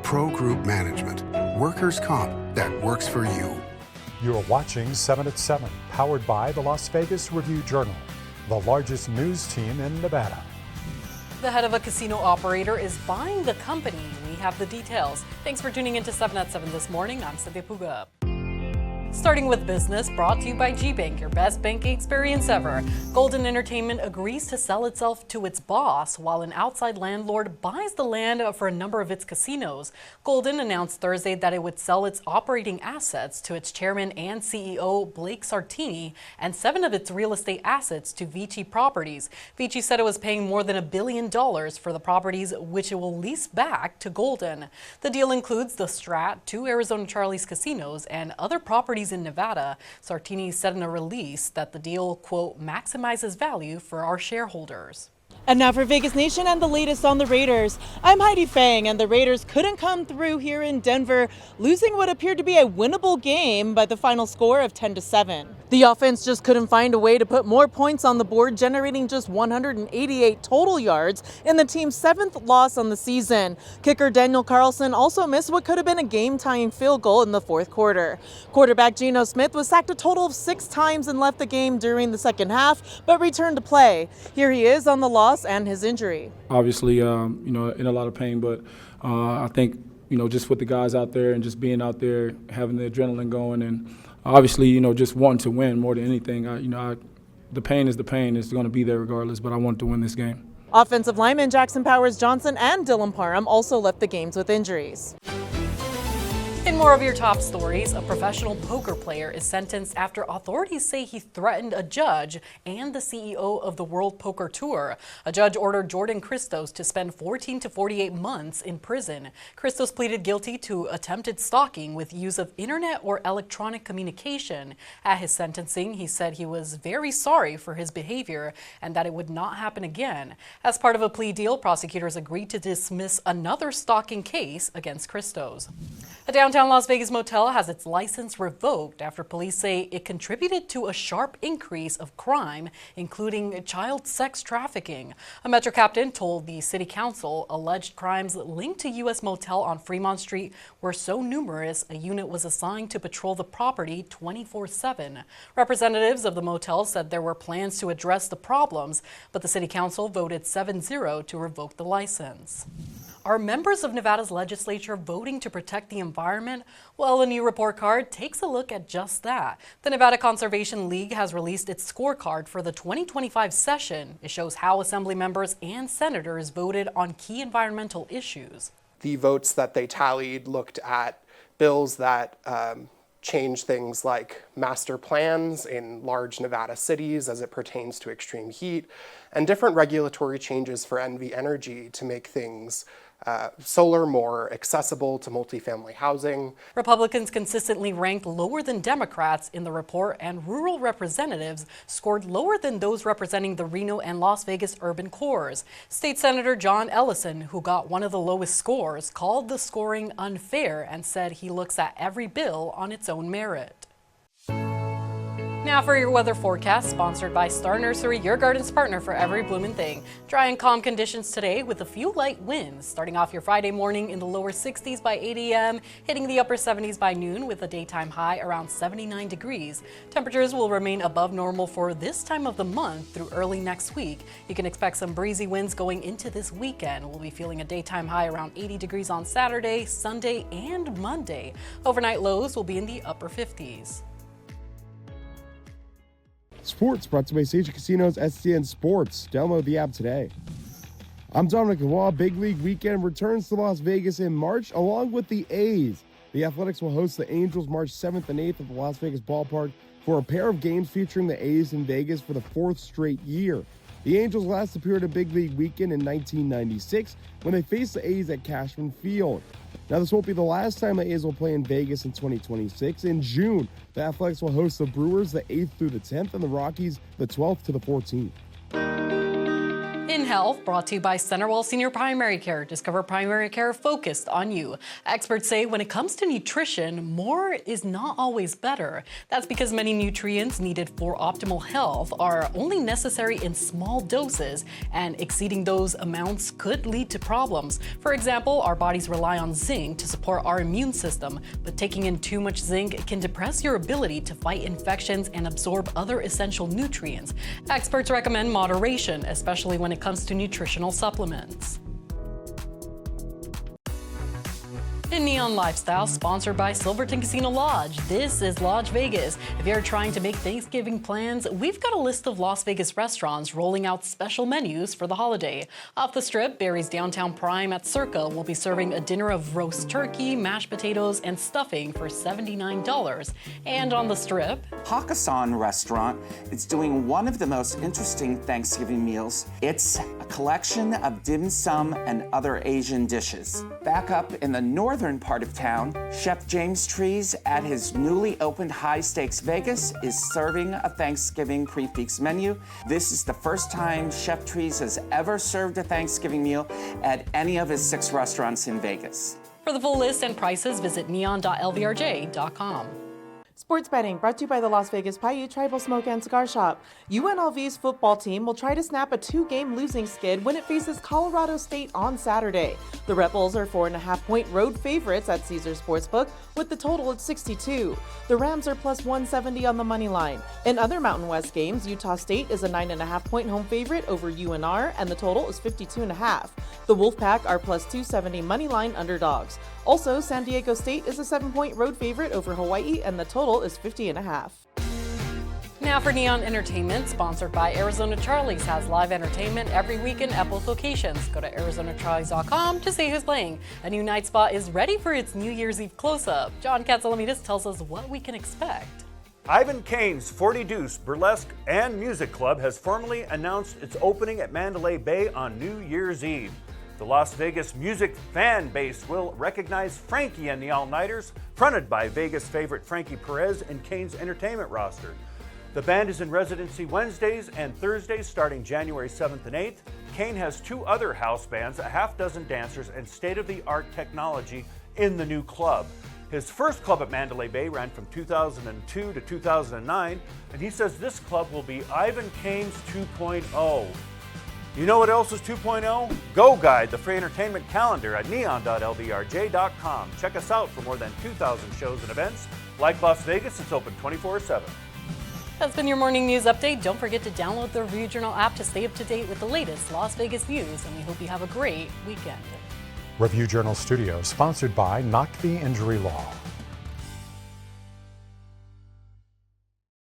Pro Group Management. Workers' comp that works for you. You're watching 7 at 7, powered by the Las Vegas Review-Journal, the largest news team in Nevada. The head of a casino operator is buying the company. We have the details. Thanks for tuning into 7 at 7 this morning. I'm Cynthia Puga. Starting with business, brought to you by G-Bank, your best banking experience ever. Golden Entertainment agrees to sell itself to its boss while an outside landlord buys the land for a number of its casinos. Golden announced Thursday that it would sell its operating assets to its chairman and CEO, Blake Sartini, and 7 of its real estate assets to Vici Properties. Vici said it was paying more than $1 billion for the properties, which it will lease back to Golden. The deal includes the Strat, 2 Arizona Charlie's casinos, and other properties in Nevada. Sartini said in a release that the deal, quote, maximizes value for our shareholders. And now for Vegas Nation and the latest on the Raiders. I'm Heidi Fang, and the Raiders couldn't come through here in Denver, losing what appeared to be a winnable game by the final score of 10-7. The offense just couldn't find a way to put more points on the board, generating just 188 total yards in the team's 7th loss on the season. Kicker Daniel Carlson also missed what could have been a game-tying field goal in the 4th quarter. Quarterback Geno Smith was sacked a total of 6 times and left the game during the second half, but returned to play. Here he is on the loss and his injury. Obviously, in a lot of pain, but I think, just with the guys out there and just being out there, having the adrenaline going, and obviously, just wanting to win more than anything. The pain is the pain. It's going to be there regardless, but I want to win this game. Offensive lineman Jackson Powers Johnson and Dylan Parham also left the games with injuries. In more of your top stories, a professional poker player is sentenced after authorities say he threatened a judge and the CEO of the World Poker Tour. A judge ordered Jordan Christos to spend 14 to 48 months in prison. Christos pleaded guilty to attempted stalking with use of internet or electronic communication. At his sentencing, he said he was very sorry for his behavior and that it would not happen again. As part of a plea deal, prosecutors agreed to dismiss another stalking case against Christos. A downtown Las Vegas motel has its license revoked after police say it contributed to a sharp increase of crime, including child sex trafficking. A Metro captain told the city council alleged crimes linked to U.S. Motel on Fremont Street were so numerous a unit was assigned to patrol the property 24/7. Representatives of the motel said there were plans to address the problems, but the city council voted 7-0 to revoke the license. Are members of Nevada's legislature voting to protect the environment? Well, a new report card takes a look at just that. The Nevada Conservation League has released its scorecard for the 2025 session. It shows how assembly members and senators voted on key environmental issues. The votes that they tallied looked at bills that change things like master plans in large Nevada cities as it pertains to extreme heat, and different regulatory changes for NV Energy to make things solar more accessible to multifamily housing. Republicans consistently ranked lower than Democrats in the report, and rural representatives scored lower than those representing the Reno and Las Vegas urban cores. State Senator John Ellison, who got one of the lowest scores, called the scoring unfair and said he looks at every bill on its own merit. Now for your weather forecast, sponsored by Star Nursery, your garden's partner for every bloomin' thing. Dry and calm conditions today with a few light winds. Starting off your Friday morning in the lower 60s by 8 a.m., hitting the upper 70s by noon with a daytime high around 79 degrees. Temperatures will remain above normal for this time of the month through early next week. You can expect some breezy winds going into this weekend. We'll be feeling a daytime high around 80 degrees on Saturday, Sunday, and Monday. Overnight lows will be in the upper 50s. Sports brought to you by Station Casinos, STN Sports. Download the app today. I'm Dominic Dubois. Big League Weekend returns to Las Vegas in March, along with the A's. The Athletics will host the Angels March 7th and 8th at the Las Vegas Ballpark for a pair of games featuring the A's in Vegas for the 4th straight year. The Angels last appeared at Big League Weekend in 1996 when they faced the A's at Cashman Field. Now, this won't be the last time the A's will play in Vegas in 2026. In June, the Athletics will host the Brewers the 8th through the 10th and the Rockies the 12th to the 14th. In Health, brought to you by Centerwell Senior Primary Care. Discover primary care focused on you. Experts say when it comes to nutrition, more is not always better. That's because many nutrients needed for optimal health are only necessary in small doses, and exceeding those amounts could lead to problems. For example, our bodies rely on zinc to support our immune system, but taking in too much zinc can depress your ability to fight infections and absorb other essential nutrients. Experts recommend moderation, especially when it comes to nutritional supplements. In Neon Lifestyle, sponsored by Silverton Casino Lodge. This is Lodge Vegas. If you're trying to make Thanksgiving plans, we've got a list of Las Vegas restaurants rolling out special menus for the holiday. Off the Strip, Barry's Downtown Prime at Circa will be serving a dinner of roast turkey, mashed potatoes, and stuffing for $79. And on the Strip, Hakkasan restaurant is doing one of the most interesting Thanksgiving meals. It's a collection of dim sum and other Asian dishes. Back up in the northern part of town, Chef James Trees at his newly opened High Stakes Vegas is serving a Thanksgiving prefix menu. This is the first time Chef Trees has ever served a Thanksgiving meal at any of his 6 restaurants in Vegas. for the full list and prices, visit neon.lvrj.com. Sports betting brought to you by the Las Vegas Paiute Tribal Smoke and Cigar Shop. UNLV's football team will try to snap a 2-game losing skid when it faces Colorado State on Saturday. The Rebels are 4.5-point road favorites at Caesars Sportsbook with the total at 62. The Rams are plus 170 on the money line. In other Mountain West games, Utah State is a 9.5-point home favorite over UNR and the total is 52.5. The Wolfpack are plus 270 money line underdogs. Also, San Diego State is a 7-point road favorite over Hawaii and the total is 50.5. Now for Neon Entertainment, sponsored by Arizona Charlie's, has live entertainment every weekend at both locations. Go to ArizonaCharlies.com to see who's playing. A new night spot is ready for its New Year's Eve close-up. John Katsalamidis tells us what we can expect. Ivan Kane's 40 Deuce Burlesque and Music Club has formally announced its opening at Mandalay Bay on New Year's Eve. The Las Vegas music fan base will recognize Frankie and the All-Nighters, fronted by Vegas favorite Frankie Perez and Kane's entertainment roster. The band is in residency Wednesdays and Thursdays starting January 7th and 8th. Kane has 2 other house bands, a half-dozen dancers, and state-of-the-art technology in the new club. His first club at Mandalay Bay ran from 2002 to 2009, and he says this club will be Ivan Kane's 2.0. You know what else is 2.0? Go Guide, the free entertainment calendar at neon.lvrj.com. Check us out for more than 2,000 shows and events. Like Las Vegas, it's open 24/7. That's been your morning news update. Don't forget to download the Review Journal app to stay up to date with the latest Las Vegas news, and we hope you have a great weekend. Review Journal Studios, sponsored by Knock the Injury Law.